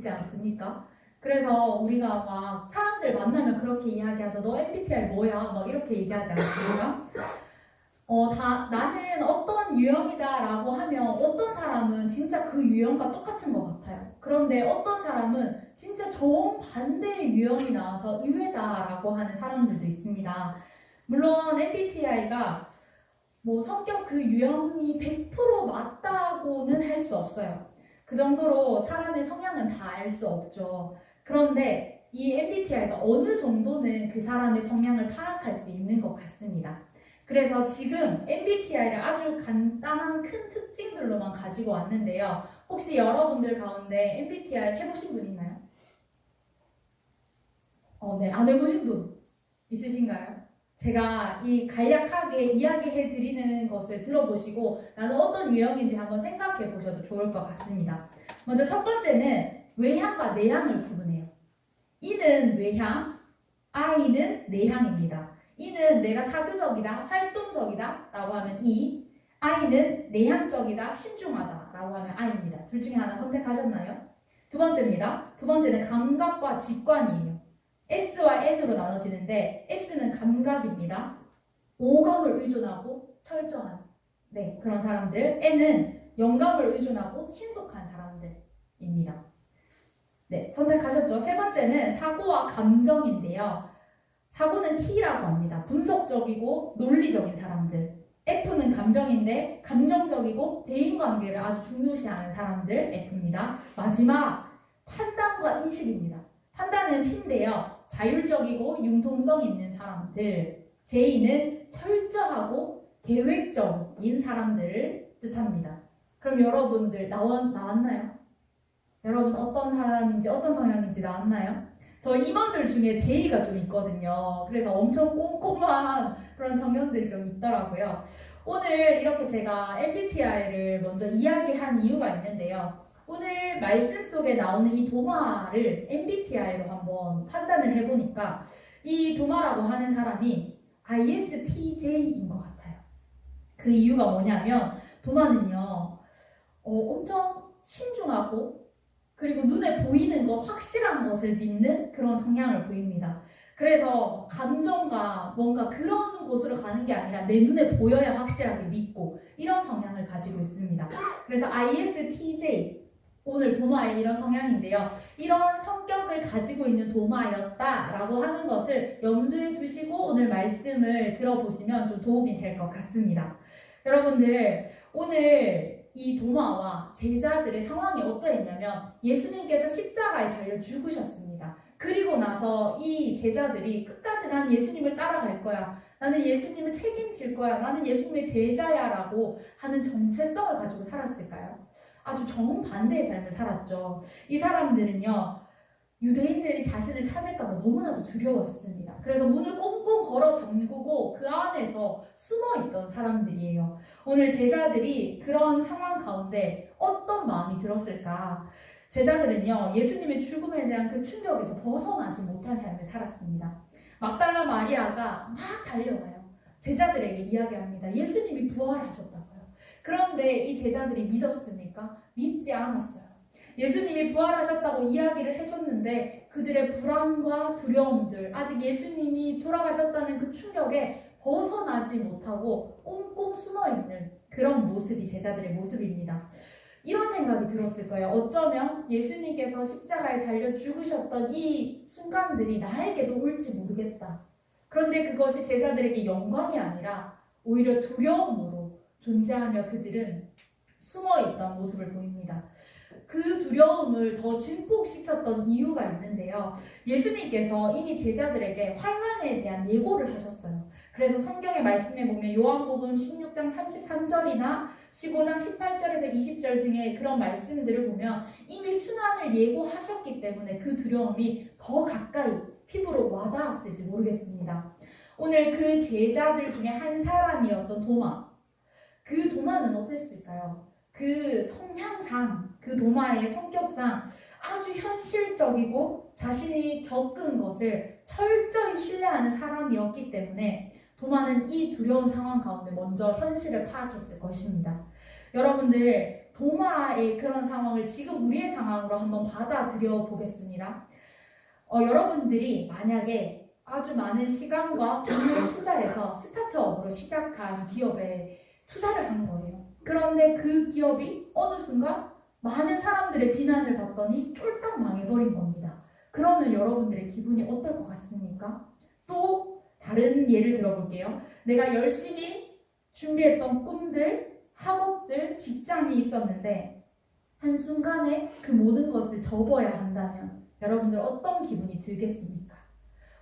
있지 않습니까? 그래서 우리가 막 사람들 만나면 그렇게 이야기하죠. 너 MBTI 뭐야? 막 이렇게 얘기하지 않습니까? 나는 어떤 유형이다라고 하면 어떤 사람은 진짜 그 유형과 똑같은 것 같아요. 그런데 어떤 사람은 진짜 정반대의 유형이 나와서 의외다라고 하는 사람들도 있습니다. 물론 MBTI가 뭐 성격 그 유형이 100% 맞다고는 할 수 없어요. 그 정도로 사람의 성향은 다 알 수 없죠. 그런데 이 MBTI가 어느 정도는 그 사람의 성향을 파악할 수 있는 것 같습니다. 그래서 지금 MBTI를 아주 간단한 큰 특징들로만 가지고 왔는데요. 혹시 여러분들 가운데 MBTI 해보신 분 있나요? 네, 안 해보신 분 있으신가요? 제가 이 간략하게 이야기해 드리는 것을 들어보시고 나는 어떤 유형인지 한번 생각해 보셔도 좋을 것 같습니다. 먼저 첫 번째는 외향과 내향을 구분해요. E는 외향, I는 내향입니다. E는 내가 사교적이다, 활동적이다 라고 하면 E, I는 내향적이다, 신중하다 라고 하면 I입니다. 둘 중에 하나 선택하셨나요? 두 번째입니다. 두 번째는 감각과 직관이에요. S와 N으로 나눠지는데 S는 감각입니다. 오감을 의존하고 철저한 그런 사람들. N은 영감을 의존하고 신속한 사람들입니다. 네, 선택하셨죠? 세 번째는 사고와 감정인데요. 사고는 T라고 합니다. 분석적이고 논리적인 사람들. F는 감정인데 감정적이고 대인관계를 아주 중요시하는 사람들 F입니다. 마지막 판단과 인식입니다. 판단은 P인데요. 자율적이고 융통성 있는 사람들. J는 철저하고 계획적인 사람들을 뜻합니다. 그럼 여러분들 나왔나요? 여러분 어떤 사람인지 어떤 성향인지 나왔나요? 저 임원들 중에 J가 좀 있거든요. 그래서 엄청 꼼꼼한 그런 성향들이 좀 있더라고요. 오늘 이렇게 제가 MBTI를 먼저 이야기한 이유가 있는데요. 오늘 말씀 속에 나오는 이 도마를 MBTI로 한번 판단을 해보니까 이 도마라고 하는 사람이 ISTJ인 것 같아요. 그 이유가 뭐냐면 도마는요, 엄청 신중하고 그리고 눈에 보이는 거 확실한 것을 믿는 그런 성향을 보입니다. 그래서 감정과 뭔가 그런 곳으로 가는 게 아니라 내 눈에 보여야 확실하게 믿고 이런 성향을 가지고 있습니다. 그래서 ISTJ 오늘 도마의 이런 성향인데요. 이런 성격을 가지고 있는 도마였다라고 하는 것을 염두에 두시고 오늘 말씀을 들어보시면 좀 도움이 될 것 같습니다. 여러분들 오늘 이 도마와 제자들의 상황이 어떠했냐면 예수님께서 십자가에 달려 죽으셨습니다. 그리고 나서 이 제자들이 끝까지 나는 예수님을 따라갈 거야. 나는 예수님을 책임질 거야. 나는 예수님의 제자야 라고 하는 정체성을 가지고 살았을까요? 아주 정반대의 삶을 살았죠. 이 사람들은요. 유대인들이 자신을 찾을까 봐 너무나도 두려웠습니다. 그래서 문을 꽁꽁 걸어 잠그고 그 안에서 숨어있던 사람들이에요. 오늘 제자들이 그런 상황 가운데 어떤 마음이 들었을까? 제자들은요, 예수님의 죽음에 대한 그 충격에서 벗어나지 못한 삶을 살았습니다. 막달라 마리아가 막 달려가요. 제자들에게 이야기합니다. 예수님이 부활하셨다고요. 그런데 이 제자들이 믿었습니까? 믿지 않았어요. 예수님이 부활하셨다고 이야기를 해줬는데 그들의 불안과 두려움들, 아직 예수님이 돌아가셨다는 그 충격에 벗어나지 못하고 꽁꽁 숨어있는 그런 모습이 제자들의 모습입니다. 이런 생각이 들었을 거예요. 어쩌면 예수님께서 십자가에 달려 죽으셨던 이 순간들이 나에게도 올지 모르겠다. 그런데 그것이 제자들에게 영광이 아니라 오히려 두려움으로 존재하며 그들은 숨어있던 모습을 보입니다. 그 두려움을 더 증폭시켰던 이유가 있는데요. 예수님께서 이미 제자들에게 환난에 대한 예고를 하셨어요. 그래서 성경의 말씀에 보면 요한복음 16장 33절이나 15장 18절에서 20절 등의 그런 말씀들을 보면 이미 순환을 예고하셨기 때문에 그 두려움이 더 가까이 피부로 와닿았을지 모르겠습니다. 오늘 그 제자들 중에 한 사람이었던 도마. 그 도마는 어땠을까요? 그 성향상, 그 도마의 성격상 아주 현실적이고 자신이 겪은 것을 철저히 신뢰하는 사람이었기 때문에 도마는 이 두려운 상황 가운데 먼저 현실을 파악했을 것입니다. 여러분들 도마의 그런 상황을 지금 우리의 상황으로 한번 받아들여 보겠습니다. 여러분들이 만약에 아주 많은 시간과 돈을 투자해서 스타트업으로 시작한 기업에 투자를 한 거예요. 그런데 그 기업이 어느 순간 많은 사람들의 비난을 받더니 쫄딱 망해버린 겁니다. 그러면 여러분들의 기분이 어떨 것 같습니까? 또 다른 예를 들어볼게요. 내가 열심히 준비했던 꿈들, 학업들, 직장이 있었는데 한순간에 그 모든 것을 접어야 한다면 여러분들 어떤 기분이 들겠습니까?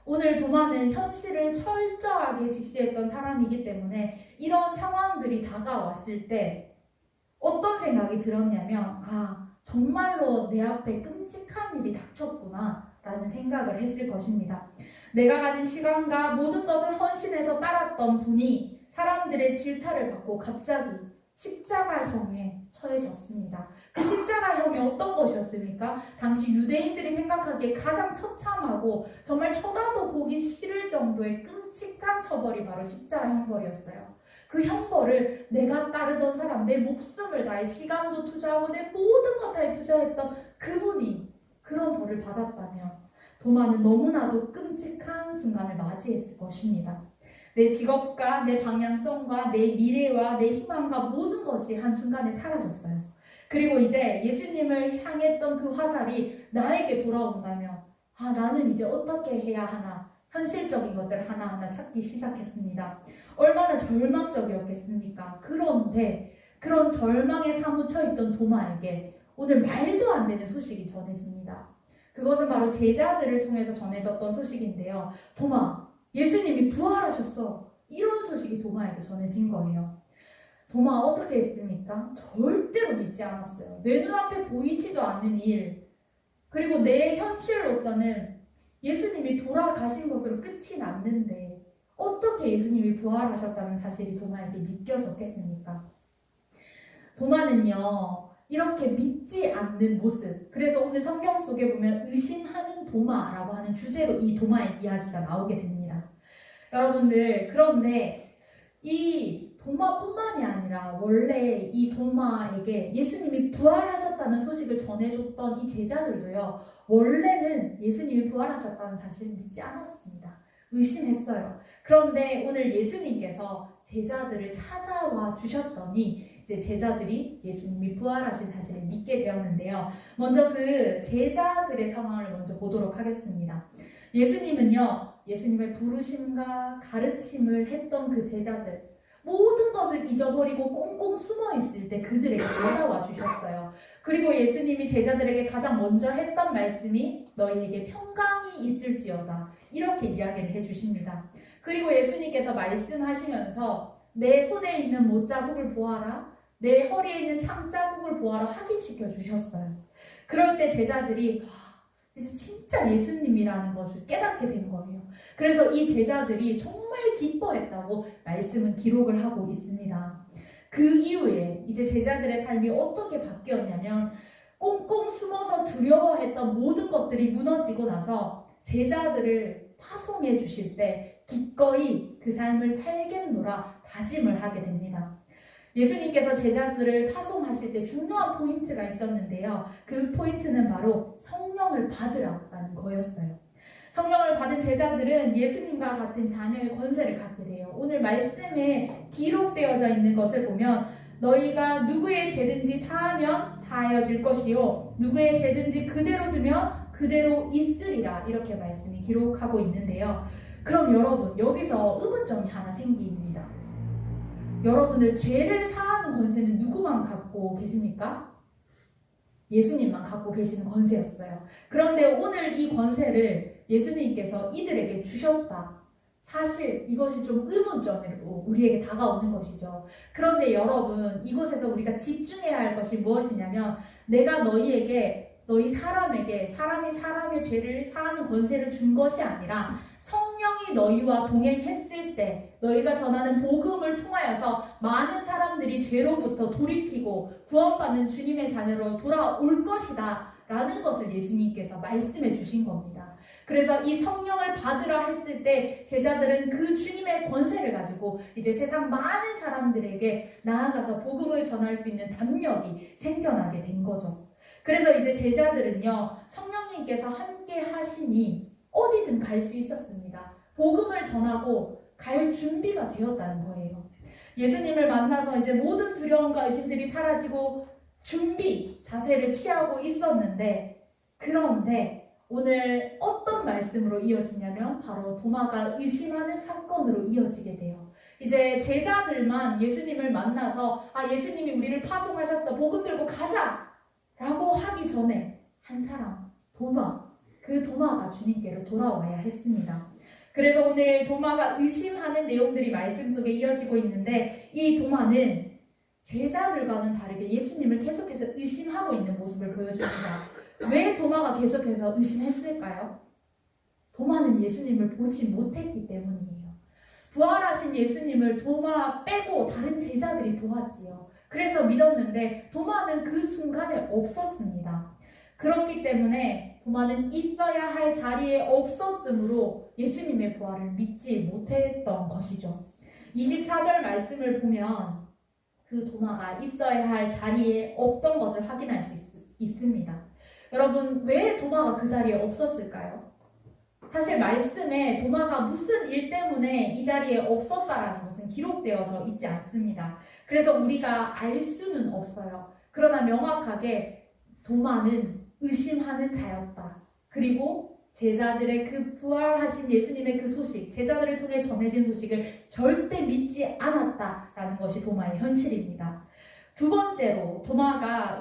오늘 도마는 현실을 철저하게 직시했던 사람이기 때문에 이런 상황들이 다가왔을 때 어떤 생각이 들었냐면 정말로 내 앞에 끔찍한 일이 닥쳤구나 라는 생각을 했을 것입니다. 내가 가진 시간과 모든 것을 헌신해서 따랐던 분이 사람들의 질타를 받고 갑자기 십자가형에 처해졌습니다. 그 십자가형이 어떤 것이었습니까? 당시 유대인들이 생각하기에 가장 처참하고 정말 쳐다도 보기 싫을 정도의 끔찍한 처벌이 바로 십자가 형벌이었어요. 그 형벌을 내가 따르던 사람, 내 목숨을 다해 시간도 투자하고 내 모든 것 다해 투자했던 그분이 그런 벌을 받았다면 도마는 너무나도 끔찍한 순간을 맞이했을 것입니다. 내 직업과 내 방향성과 내 미래와 내 희망과 모든 것이 한순간에 사라졌어요. 그리고 이제 예수님을 향했던 그 화살이 나에게 돌아온다면 나는 이제 어떻게 해야 하나 현실적인 것들을 하나하나 찾기 시작했습니다. 얼마나 절망적이었겠습니까? 그런데 그런 절망에 사무쳐 있던 도마에게 오늘 말도 안 되는 소식이 전해집니다. 그것은 바로 제자들을 통해서 전해졌던 소식인데요. 도마, 예수님이 부활하셨어. 이런 소식이 도마에게 전해진 거예요. 도마 어떻게 했습니까? 절대로 믿지 않았어요. 내 눈앞에 보이지도 않는 일, 그리고 내 현실로서는 예수님이 돌아가신 것으로 끝이 났는데 어떻게 예수님이 부활하셨다는 사실이 도마에게 믿겨졌겠습니까? 도마는요, 이렇게 믿지 않는 모습, 그래서 오늘 성경 속에 보면 의심하는 도마라고 하는 주제로 이 도마의 이야기가 나오게 됩니다. 여러분들, 그런데 이 도마뿐만이 아니라 원래 이 도마에게 예수님이 부활하셨다는 소식을 전해줬던 이 제자들도요, 원래는 예수님이 부활하셨다는 사실을 믿지 않았습니다. 의심했어요. 그런데 오늘 예수님께서 제자들을 찾아와 주셨더니 이제 제자들이 예수님이 부활하신 사실을 믿게 되었는데요. 먼저 그 제자들의 상황을 먼저 보도록 하겠습니다. 예수님은요, 예수님의 부르심과 가르침을 했던 그 제자들, 모든 것을 잊어버리고 꽁꽁 숨어 있을 때 그들에게 찾아와 주셨어요. 그리고 예수님이 제자들에게 가장 먼저 했던 말씀이 너희에게 평강이 있을지어다, 이렇게 이야기를 해주십니다. 그리고 예수님께서 말씀하시면서 내 손에 있는 못자국을 보아라, 내 허리에 있는 창자국을 보아라 확인시켜 주셨어요. 그럴 때 제자들이 이제 진짜 예수님이라는 것을 깨닫게 된 거예요. 그래서 이 제자들이 정말 기뻐했다고 말씀은 기록을 하고 있습니다. 그 이후에 이제 제자들의 삶이 어떻게 바뀌었냐면 꽁꽁 숨어서 두려워했던 모든 것들이 무너지고 나서 제자들을 파송해 주실 때 기꺼이 그 삶을 살겠노라 다짐을 하게 됩니다. 예수님께서 제자들을 파송하실 때 중요한 포인트가 있었는데요. 그 포인트는 바로 성령을 받으라라는 거였어요. 성령을 받은 제자들은 예수님과 같은 자녀의 권세를 갖게 돼요. 오늘 말씀에 기록되어져 있는 것을 보면 너희가 누구의 죄든지 사하면 사하여질 것이요 누구의 죄든지 그대로 두면 그대로 있으리라, 이렇게 말씀이 기록하고 있는데요. 그럼 여러분, 여기서 의문점이 하나 생깁니다. 여러분들, 죄를 사하는 권세는 누구만 갖고 계십니까? 예수님만 갖고 계시는 권세였어요. 그런데 오늘 이 권세를 예수님께서 이들에게 주셨다. 사실 이것이 좀 의문점으로 우리에게 다가오는 것이죠. 그런데 여러분, 이곳에서 우리가 집중해야 할 것이 무엇이냐면 내가 너희 사람에게 사람이 사람의 죄를 사하는 권세를 준 것이 아니라 성령이 너희와 동행했을 때 너희가 전하는 복음을 통하여서 많은 사람들이 죄로부터 돌이키고 구원받는 주님의 자녀로 돌아올 것이다 라는 것을 예수님께서 말씀해 주신 겁니다. 그래서 이 성령을 받으라 했을 때 제자들은 그 주님의 권세를 가지고 이제 세상 많은 사람들에게 나아가서 복음을 전할 수 있는 담력이 생겨나게 된 거죠. 그래서 이제 제자들은요, 성령님께서 함께 하시니 어디든 갈 수 있었습니다. 복음을 전하고 갈 준비가 되었다는 거예요. 예수님을 만나서 이제 모든 두려움과 의심들이 사라지고 준비 자세를 취하고 있었는데, 그런데 오늘 어떤 말씀으로 이어지냐면 바로 도마가 의심하는 사건으로 이어지게 돼요. 이제 제자들만 예수님을 만나서 예수님이 우리를 파송하셨어, 복음 들고 가자 라고 하기 전에 한 사람, 그 도마가 주님께로 돌아와야 했습니다. 그래서 오늘 도마가 의심하는 내용들이 말씀 속에 이어지고 있는데, 이 도마는 제자들과는 다르게 예수님을 계속해서 의심하고 있는 모습을 보여줍니다. 왜 도마가 계속해서 의심했을까요? 도마는 예수님을 보지 못했기 때문이에요. 부활하신 예수님을 도마 빼고 다른 제자들이 보았지요. 그래서 믿었는데 도마는 그 순간에 없었습니다. 그렇기 때문에 도마는 있어야 할 자리에 없었으므로 예수님의 부활을 믿지 못했던 것이죠. 24절 말씀을 보면 그 도마가 있어야 할 자리에 없던 것을 확인할 수 있습니다. 여러분, 왜 도마가 그 자리에 없었을까요? 사실 말씀에 도마가 무슨 일 때문에 이 자리에 없었다라는 것은 기록되어져 있지 않습니다. 그래서 우리가 알 수는 없어요. 그러나 명확하게 도마는 의심하는 자였다. 그리고 제자들의 그 부활하신 예수님의 그 소식, 제자들을 통해 전해진 소식을 절대 믿지 않았다라는 것이 도마의 현실입니다. 두 번째로 도마가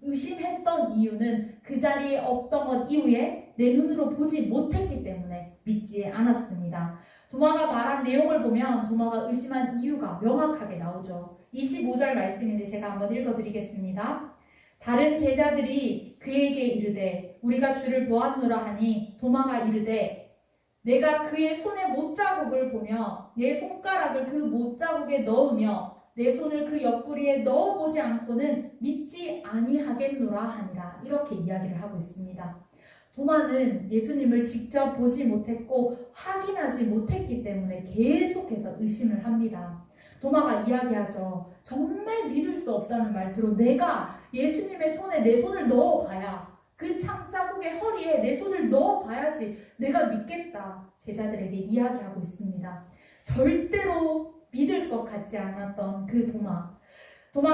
의심했던 이유는 그 자리에 없던 것 이후에 내 눈으로 보지 못했기 때문에 믿지 않았습니다. 도마가 말한 내용을 보면 도마가 의심한 이유가 명확하게 나오죠. 25절 말씀인데 제가 한번 읽어드리겠습니다. 다른 제자들이 그에게 이르되 우리가 주를 보았노라 하니 도마가 이르되 내가 그의 손에 못자국을 보며 내 손가락을 그 못자국에 넣으며 내 손을 그 옆구리에 넣어보지 않고는 믿지 아니하겠노라 하니라. 이렇게 이야기를 하고 있습니다. 도마는 예수님을 직접 보지 못했고 확인하지 못했기 때문에 계속해서 의심을 합니다. 도마가 이야기하죠. 정말 믿을 수 없다는 말투로 내가 예수님의 손에 내 손을 넣어봐야, 그 창자국의 허리에 내 손을 넣어봐야지 내가 믿겠다. 제자들에게 이야기하고 있습니다. 절대로 믿을 것 같지 않았던 그 도마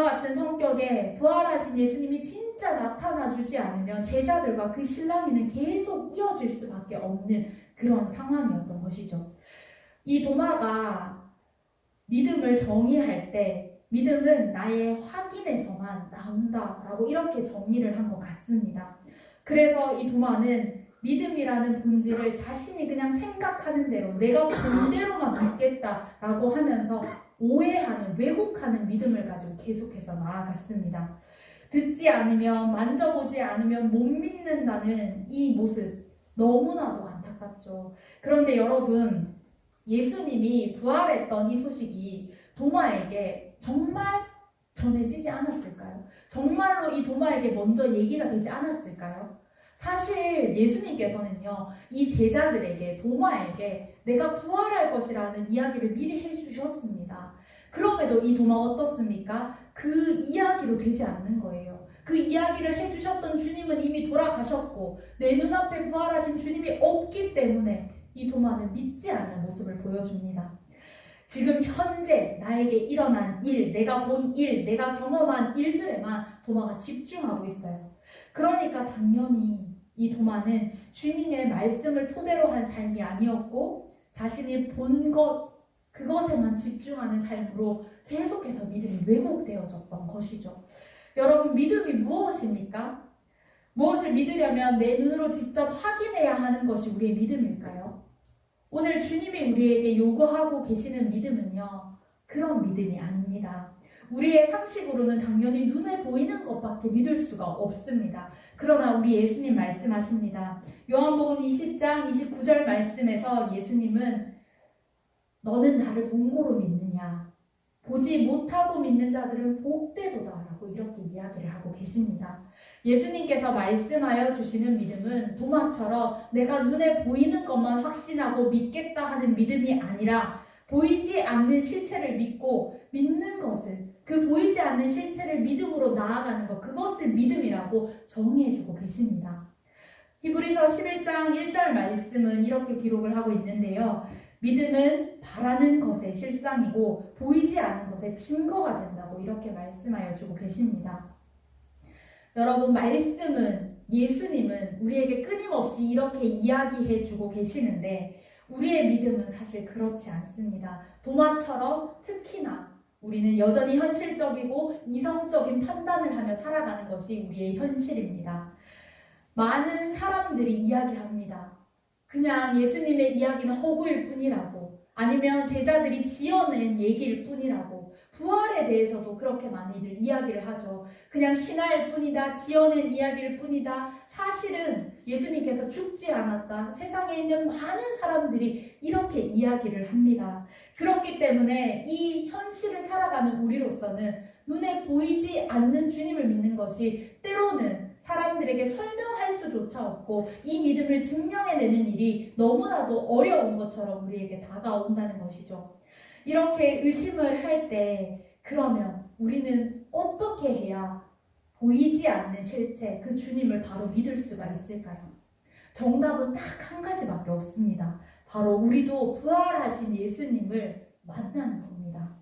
같은 성격에 부활하신 예수님이 진짜 나타나주지 않으면 제자들과 그 신랑이는 계속 이어질 수밖에 없는 그런 상황이었던 것이죠. 이 도마가 믿음을 정의할 때 믿음은 나의 확인에서만 나온다라고 이렇게 정의를 한 것 같습니다. 그래서 이 도마는 믿음이라는 본질을 자신이 그냥 생각하는 대로 내가 본 대로만 믿겠다라고 하면서 오해하는, 왜곡하는 믿음을 가지고 계속해서 나아갔습니다. 듣지 않으면, 만져보지 않으면 못 믿는다는 이 모습 너무나도 안타깝죠. 그런데 여러분, 예수님이 부활했던 이 소식이 도마에게 정말 전해지지 않았을까요? 정말로 이 도마에게 먼저 얘기가 되지 않았을까요? 사실 예수님께서는요, 이 제자들에게, 도마에게 내가 부활할 것이라는 이야기를 미리 해주셨습니다. 그럼에도 이 도마가 어떻습니까? 그 이야기로 되지 않는 거예요. 그 이야기를 해주셨던 주님은 이미 돌아가셨고 내 눈앞에 부활하신 주님이 없기 때문에 이 도마는 믿지 않는 모습을 보여줍니다. 지금 현재 나에게 일어난 일, 내가 본 일, 내가 경험한 일들에만 도마가 집중하고 있어요. 그러니까 당연히 이 도마는 주님의 말씀을 토대로 한 삶이 아니었고 자신이 본 것, 그것에만 집중하는 삶으로 계속해서 믿음이 왜곡되어졌던 것이죠. 여러분, 믿음이 무엇입니까? 무엇을 믿으려면 내 눈으로 직접 확인해야 하는 것이 우리의 믿음일까요? 오늘 주님이 우리에게 요구하고 계시는 믿음은요, 그런 믿음이 아닙니다. 우리의 상식으로는 당연히 눈에 보이는 것밖에 믿을 수가 없습니다. 그러나 우리 예수님 말씀하십니다. 요한복음 20장 29절 말씀에서 예수님은 너는 나를 본고로 믿느냐? 보지 못하고 믿는 자들은 복되도다 라고 이렇게 이야기를 하고 계십니다. 예수님께서 말씀하여 주시는 믿음은 도마처럼 내가 눈에 보이는 것만 확신하고 믿겠다 하는 믿음이 아니라 보이지 않는 실체를 믿고 믿는 것을, 그 보이지 않는 실체를 믿음으로 나아가는 것, 그것을 믿음이라고 정의해주고 계십니다. 히브리서 11장 1절 말씀은 이렇게 기록을 하고 있는데요. 믿음은 바라는 것의 실상이고 보이지 않는 것의 증거가 된다고 이렇게 말씀하여 주고 계십니다. 여러분, 말씀은, 예수님은 우리에게 끊임없이 이렇게 이야기해 주고 계시는데 우리의 믿음은 사실 그렇지 않습니다. 도마처럼 특히나 우리는 여전히 현실적이고 이성적인 판단을 하며 살아가는 것이 우리의 현실입니다. 많은 사람들이 이야기합니다. 그냥 예수님의 이야기는 허구일 뿐이라고, 아니면 제자들이 지어낸 얘기일 뿐이라고, 부활에 대해서도 그렇게 많이들 이야기를 하죠. 그냥 신화일 뿐이다, 지어낸 이야기일 뿐이다. 사실은 예수님께서 죽지 않았다. 세상에 있는 많은 사람들이 이렇게 이야기를 합니다. 그렇기 때문에 이 현실을 살아가는 우리로서는 눈에 보이지 않는 주님을 믿는 것이 때로는 사람들에게 설명할 수조차 없고 이 믿음을 증명해내는 일이 너무나도 어려운 것처럼 우리에게 다가온다는 것이죠. 이렇게 의심을 할 때 그러면 우리는 어떻게 해야 보이지 않는 실체, 그 주님을 바로 믿을 수가 있을까요? 정답은 딱 한 가지밖에 없습니다. 바로 우리도 부활하신 예수님을 만나는 겁니다.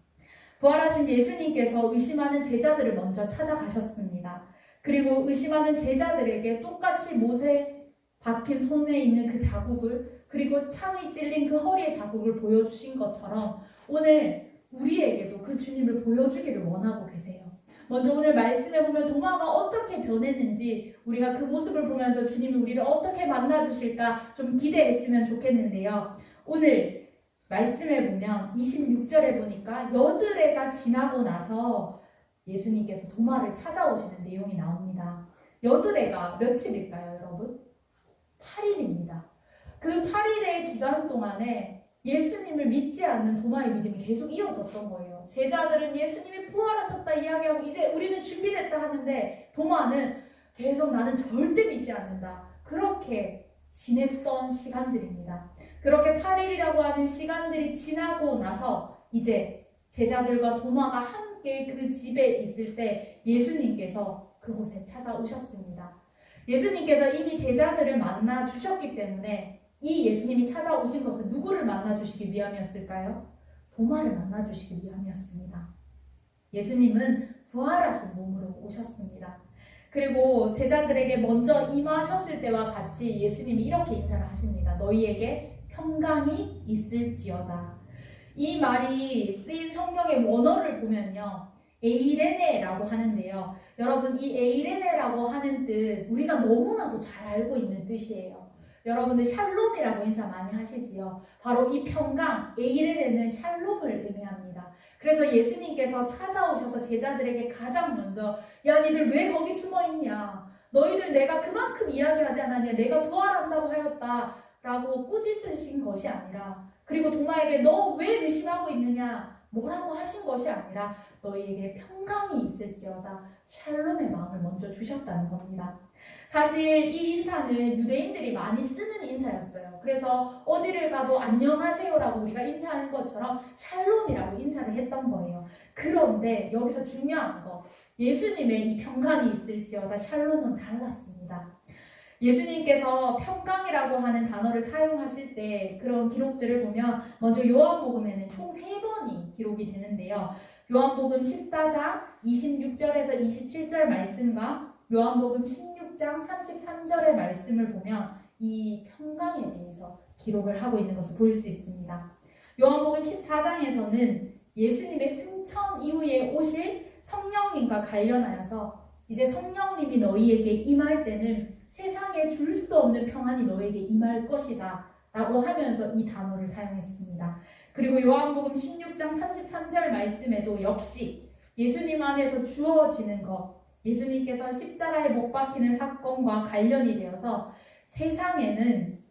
부활하신 예수님께서 의심하는 제자들을 먼저 찾아가셨습니다. 그리고 의심하는 제자들에게 똑같이 못에 박힌 손에 있는 그 자국을, 그리고 창이 찔린 그 허리의 자국을 보여주신 것처럼 오늘 우리에게도 그 주님을 보여주기를 원하고 계세요. 먼저 오늘 말씀에 보면 도마가 어떻게 변했는지 우리가 그 모습을 보면서 주님이 우리를 어떻게 만나주실까 좀 기대했으면 좋겠는데요. 오늘 말씀에 보면 26절에 보니까 여드레가 지나고 나서 예수님께서 도마를 찾아오시는 내용이 나옵니다. 여드레가 며칠일까요, 여러분? 8일입니다. 그 8일의 기간 동안에 예수님을 믿지 않는 도마의 믿음이 계속 이어졌던 거예요. 제자들은 예수님이 부활하셨다 이야기하고 이제 우리는 준비됐다 하는데 도마는 계속 나는 절대 믿지 않는다. 그렇게 지냈던 시간들입니다. 그렇게 8일이라고 하는 시간들이 지나고 나서 이제 제자들과 도마가 함께 그 집에 있을 때 예수님께서 그곳에 찾아오셨습니다. 예수님께서 이미 제자들을 만나 주셨기 때문에 이 예수님이 찾아오신 것은 누구를 만나주시기 위함이었을까요? 도마를 만나주시기 위함이었습니다. 예수님은 부활하신 몸으로 오셨습니다. 그리고 제자들에게 먼저 임하셨을 때와 같이 예수님이 이렇게 인사를 하십니다. 너희에게 평강이 있을지어다. 이 말이 쓰인 성경의 원어를 보면요, 에이레네라고 하는데요. 여러분, 이 에이레네라고 하는 뜻 우리가 너무나도 잘 알고 있는 뜻이에요. 여러분들 샬롬이라고 인사 많이 하시지요. 바로 이 평강, 에이레네는 샬롬을 의미합니다. 그래서 예수님께서 찾아오셔서 제자들에게 가장 먼저 야, 니들 왜 거기 숨어있냐? 너희들 내가 그만큼 이야기하지 않았냐? 내가 부활한다고 하였다 라고 꾸짖으신 것이 아니라, 그리고 도마에게 너 왜 의심하고 있느냐? 뭐라고 하신 것이 아니라 너희에게 평강이 있을지어다, 샬롬의 마음을 먼저 주셨다는 겁니다. 사실 이 인사는 유대인들이 많이 쓰는 인사였어요. 그래서 어디를 가도 안녕하세요라고 우리가 인사하는 것처럼 샬롬이라고 인사를 했던 거예요. 그런데 여기서 중요한 거, 예수님의 이 평강이 있을지어다 샬롬은 달랐습니다. 예수님께서 평강이라고 하는 단어를 사용하실 때 그런 기록들을 보면 먼저 요한복음에는 총 3번이 기록이 되는데요. 요한복음 14장 26절에서 27절 말씀과 요한복음 16장 33절의 말씀을 보면 이 평강에 대해서 기록을 하고 있는 것을 볼 수 있습니다. 요한복음 14장에서는 예수님의 승천 이후에 오실 성령님과 관련하여서 이제 성령님이 너희에게 임할 때는 세상에 줄 수 없는 평안이 너에게 임할 것이다 라고 하면서 이 단어를 사용했습니다. 그리고 요한복음 16장 33절 말씀에도 역시 예수님 안에서 주어지는 것, 예수님께서 십자가에 못 박히는 사건과 관련이 되어서 세상에는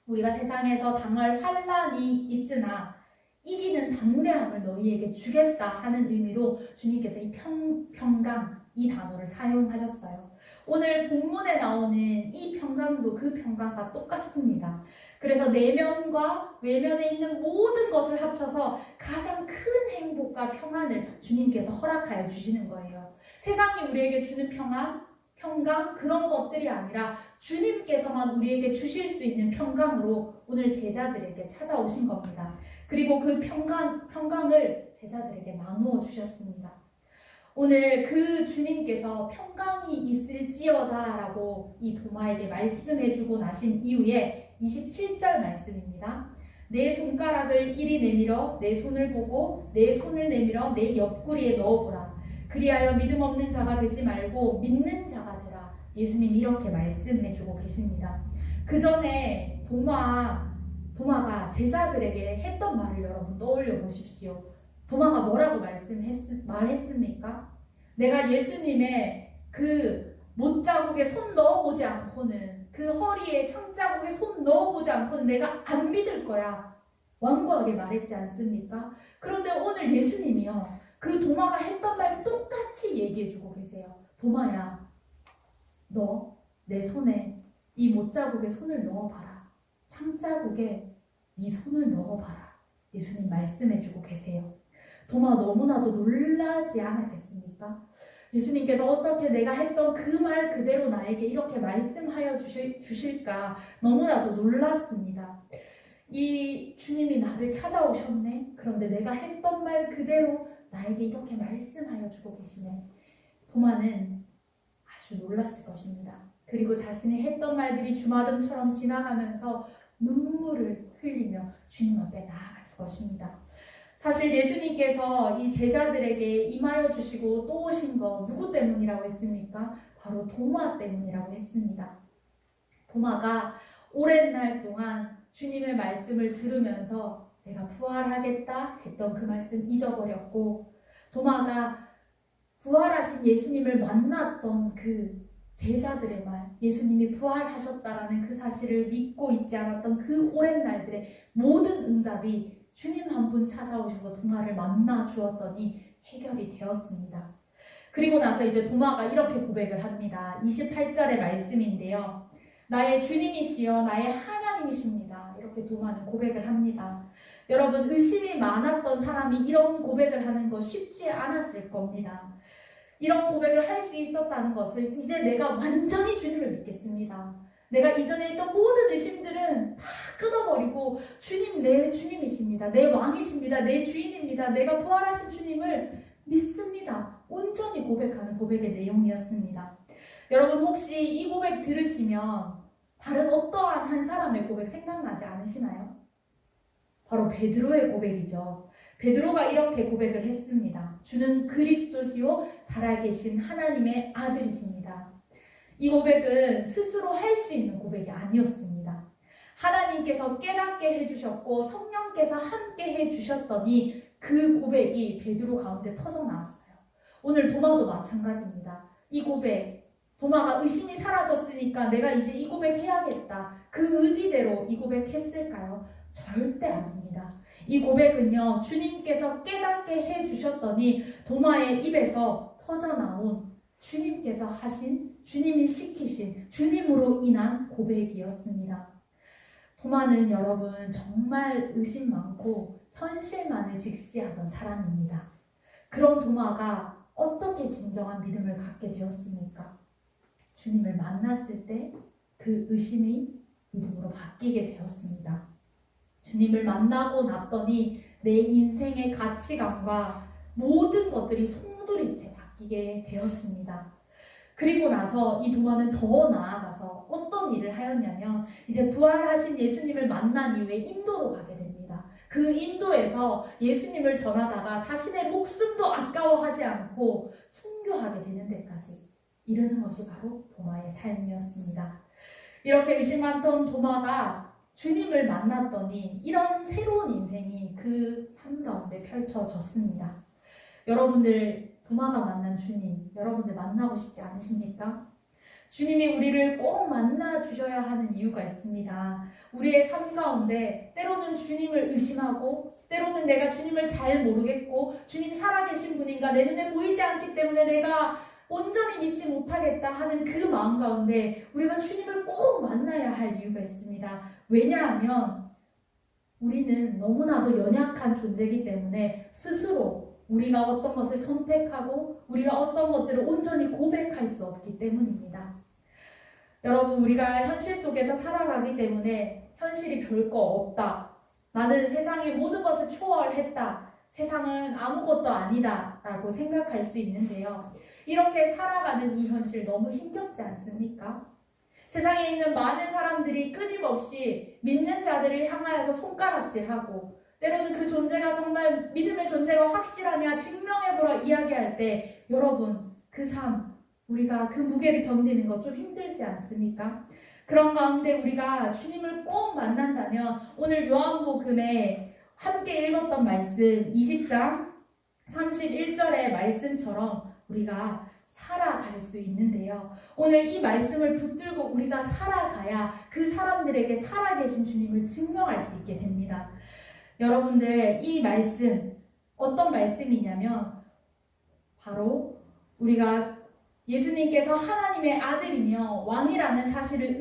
우리가 세상에서 당할 환난이 있으나 이기는 담대함을 너희에게 주겠다 하는 의미로 주님께서 이 평강, 이 단어를 사용하셨어요. 오늘 본문에 나오는 이 평강도 그 평강과 똑같습니다. 그래서 내면과 외면에 있는 모든 것을 합쳐서 가장 큰 행복과 평안을 주님께서 허락하여 주시는 거예요. 세상이 우리에게 주는 평강 그런 것들이 아니라 주님께서만 우리에게 주실 수 있는 평강으로 오늘 제자들에게 찾아오신 겁니다. 그리고 그 평강을 제자들에게 나누어 주셨습니다. 오늘 그 주님께서 평강이 있을지어다 라고 이 도마에게 말씀해주고 나신 이후에 27절 말씀입니다. 내 손가락을 이리 내밀어 내 손을 보고 내 손을 내밀어 내 옆구리에 넣어보라. 그리하여 믿음 없는 자가 되지 말고 믿는 자가 되라. 예수님 이렇게 말씀해주고 계십니다. 그 전에 도마가 제자들에게 했던 말을 여러분 떠올려 보십시오. 도마가 뭐라고 말했습니까? 내가 예수님의 그 못자국에 손 넣어보지 않고는, 그 허리에 창자국에 손 넣어보지 않고는 내가 안 믿을 거야. 완고하게 말했지 않습니까? 그런데 오늘 예수님이요, 그 도마가 했던 말 똑같이 얘기해주고 계세요. 도마야, 너 내 손에 이 못자국에 손을 넣어봐라. 창자국에 네 손을 넣어봐라. 예수님 말씀해주고 계세요. 도마 너무나도 놀라지 않았겠습니까? 예수님께서 어떻게 내가 했던 그 말 그대로 나에게 이렇게 말씀하여 주실까 너무나도 놀랐습니다. 이 주님이 나를 찾아오셨네. 그런데 내가 했던 말 그대로 나에게 이렇게 말씀하여 주고 계시네. 도마는 아주 놀랐을 것입니다. 그리고 자신이 했던 말들이 주마등처럼 지나가면서 눈물을 흘리며 주님 앞에 나아갔을 것입니다. 사실 예수님께서 이 제자들에게 임하여 주시고 또 오신 거 누구 때문이라고 했습니까? 바로 도마 때문이라고 했습니다. 도마가 오랜 날 동안 주님의 말씀을 들으면서 내가 부활하겠다 했던 그 말씀 잊어버렸고, 도마가 부활하신 예수님을 만났던 그 제자들의 말, 예수님이 부활하셨다라는 그 사실을 믿고 있지 않았던 그 오랜 날들의 모든 응답이 주님 한 분 찾아오셔서 도마를 만나 주었더니 해결이 되었습니다. 그리고 나서 이제 도마가 이렇게 고백을 합니다. 28절의 말씀인데요. 나의 주님이시여 나의 하나님이십니다. 이렇게 도마는 고백을 합니다. 여러분, 의심이 많았던 사람이 이런 고백을 하는 거 쉽지 않았을 겁니다. 이런 고백을 할 수 있었다는 것은 이제 내가 완전히 주님을 믿겠습니다. 내가 이전에 했던 모든 의심들은 다 끊어버리고 주님 내 주님이십니다. 내 왕이십니다. 내 주인입니다. 내가 부활하신 주님을 믿습니다. 온전히 고백하는 고백의 내용이었습니다. 여러분, 혹시 이 고백 들으시면 다른 어떠한 한 사람의 고백 생각나지 않으시나요? 바로 베드로의 고백이죠. 베드로가 이렇게 고백을 했습니다. 주는 그리스도시요 살아계신 하나님의 아들이십니다. 이 고백은 스스로 할 수 있는 고백이 아니었습니다. 하나님께서 깨닫게 해주셨고 성령께서 함께 해주셨더니 그 고백이 베드로 가운데 터져 나왔어요. 오늘 도마도 마찬가지입니다. 이 고백, 도마가 의심이 사라졌으니까 내가 이제 이 고백 해야겠다. 그 의지대로 이 고백 했을까요? 절대 아닙니다. 이 고백은요, 주님께서 깨닫게 해주셨더니 도마의 입에서 터져나온 주님께서 하신, 주님이 시키신, 주님으로 인한 고백이었습니다. 도마는 여러분 정말 의심 많고 현실만을 직시하던 사람입니다. 그런 도마가 어떻게 진정한 믿음을 갖게 되었습니까? 주님을 만났을 때 그 의심이 믿음으로 바뀌게 되었습니다. 주님을 만나고 났더니 내 인생의 가치관과 모든 것들이 송두리째 바뀌게 되었습니다. 그리고 나서 이 도마는 더 나아가서 어떤 일을 하였냐면 이제 부활하신 예수님을 만난 이후에 인도로 가게 됩니다. 그 인도에서 예수님을 전하다가 자신의 목숨도 아까워하지 않고 순교하게 되는 데까지 이르는 것이 바로 도마의 삶이었습니다. 이렇게 의심 많던 도마가 주님을 만났더니 이런 새로운 인생이 그 삶 가운데 펼쳐졌습니다. 여러분들 도마가 만난 주님, 여러분들 만나고 싶지 않으십니까? 주님이 우리를 꼭 만나 주셔야 하는 이유가 있습니다. 우리의 삶 가운데 때로는 주님을 의심하고 때로는 내가 주님을 잘 모르겠고 주님 살아계신 분인가 내 눈에 보이지 않기 때문에 내가 온전히 믿지 못하겠다 하는 그 마음 가운데 우리가 주님을 꼭 만나야 할 이유가 있습니다. 왜냐하면 우리는 너무나도 연약한 존재이기 때문에 스스로 우리가 어떤 것을 선택하고 우리가 어떤 것들을 온전히 고백할 수 없기 때문입니다. 여러분, 우리가 현실 속에서 살아가기 때문에 현실이 별거 없다. 나는 세상의 모든 것을 초월했다. 세상은 아무것도 아니다. 라고 생각할 수 있는데요. 이렇게 살아가는 이 현실 너무 힘겹지 않습니까? 세상에 있는 많은 사람들이 끊임없이 믿는 자들을 향하여서 손가락질하고 때로는 그 존재가 정말 믿음의 존재가 확실하냐 증명해보라 이야기할 때 여러분 그 삶 우리가 그 무게를 견디는 거 좀 힘들지 않습니까? 그런 가운데 우리가 주님을 꼭 만난다면 오늘 요한복음에 함께 읽었던 말씀 20장 31절의 말씀처럼 우리가 살아갈 수 있는데요. 오늘 이 말씀을 붙들고 우리가 살아가야 그 사람들에게 살아계신 주님을 증명할 수 있게 됩니다. 여러분들 이 말씀 어떤 말씀이냐면 바로 우리가 예수님께서 하나님의 아들이며 왕이라는 사실을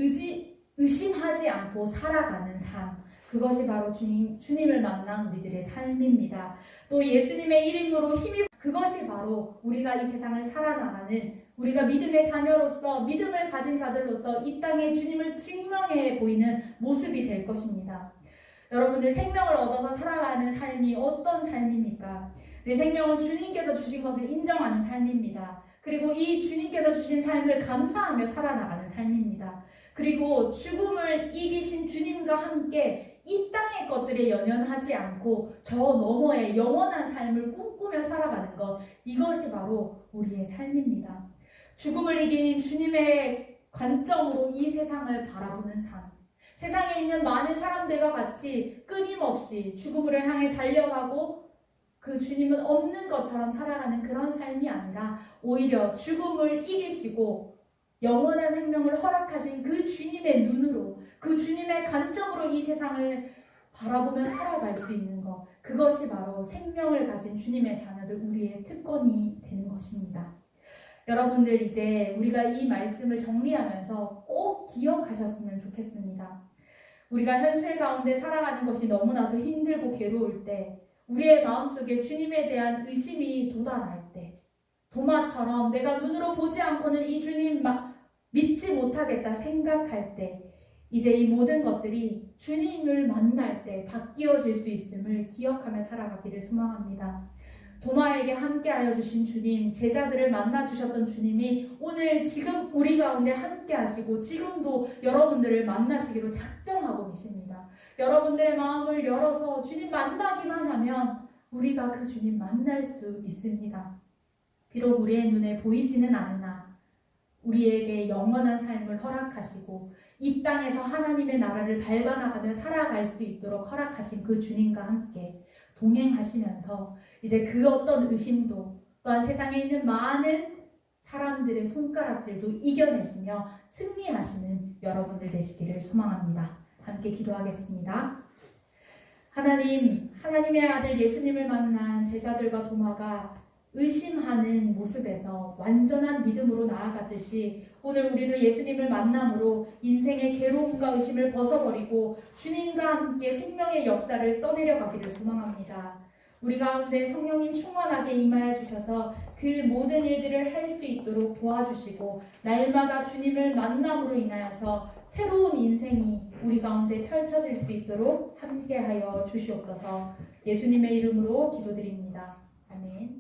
의심하지 않고 살아가는 삶 그것이 바로 주님을 만난 우리들의 삶입니다. 또 예수님의 이름으로 힘이 그것이 바로 우리가 이 세상을 살아나가는 우리가 믿음의 자녀로서 믿음을 가진 자들로서 이 땅에 주님을 증명해 보이는 모습이 될 것입니다. 여러분들 생명을 얻어서 살아가는 삶이 어떤 삶입니까? 내 생명은 주님께서 주신 것을 인정하는 삶입니다. 그리고 이 주님께서 주신 삶을 감사하며 살아나가는 삶입니다. 그리고 죽음을 이기신 주님과 함께 이 땅의 것들에 연연하지 않고 저 너머의 영원한 삶을 꿈꾸며 살아가는 것 이것이 바로 우리의 삶입니다. 죽음을 이긴 주님의 관점으로 이 세상을 바라보는 삶 세상에 있는 많은 사람들과 같이 끊임없이 죽음을 향해 달려가고 그 주님은 없는 것처럼 살아가는 그런 삶이 아니라 오히려 죽음을 이기시고 영원한 생명을 허락하신 그 주님의 눈으로 그 주님의 관점으로 이 세상을 바라보며 살아갈 수 있는 것 그것이 바로 생명을 가진 주님의 자녀들 우리의 특권이 되는 것입니다. 여러분들 이제 우리가 이 말씀을 정리하면서 꼭 기억하셨으면 좋겠습니다. 우리가 현실 가운데 살아가는 것이 너무나도 힘들고 괴로울 때 우리의 마음속에 주님에 대한 의심이 돋아날 때 도마처럼 내가 눈으로 보지 않고는 이 주님 믿지 못하겠다 생각할 때 이제 이 모든 것들이 주님을 만날 때 바뀌어질 수 있음을 기억하며 살아가기를 소망합니다. 도마에게 함께하여 주신 주님, 제자들을 만나 주셨던 주님이 오늘 지금 우리 가운데 함께 하시고 지금도 여러분들을 만나시기로 작정하고 계십니다. 여러분들의 마음을 열어서 주님 만나기만 하면 우리가 그 주님 만날 수 있습니다. 비록 우리의 눈에 보이지는 않으나 우리에게 영원한 삶을 허락하시고 이 땅에서 하나님의 나라를 밟아나가며 살아갈 수 있도록 허락하신 그 주님과 함께 동행하시면서 이제 그 어떤 의심도 또한 세상에 있는 많은 사람들의 손가락질도 이겨내시며 승리하시는 여러분들 되시기를 소망합니다. 함께 기도하겠습니다. 하나님, 하나님의 아들 예수님을 만난 제자들과 도마가 의심하는 모습에서 완전한 믿음으로 나아갔듯이 오늘 우리도 예수님을 만남으로 인생의 괴로움과 의심을 벗어버리고 주님과 함께 생명의 역사를 써내려가기를 소망합니다. 우리 가운데 성령님 충만하게 임하여 주셔서 그 모든 일들을 할 수 있도록 도와주시고 날마다 주님을 만남으로 인하여서 새로운 인생이 우리 가운데 펼쳐질 수 있도록 함께하여 주시옵소서. 예수님의 이름으로 기도드립니다. 아멘.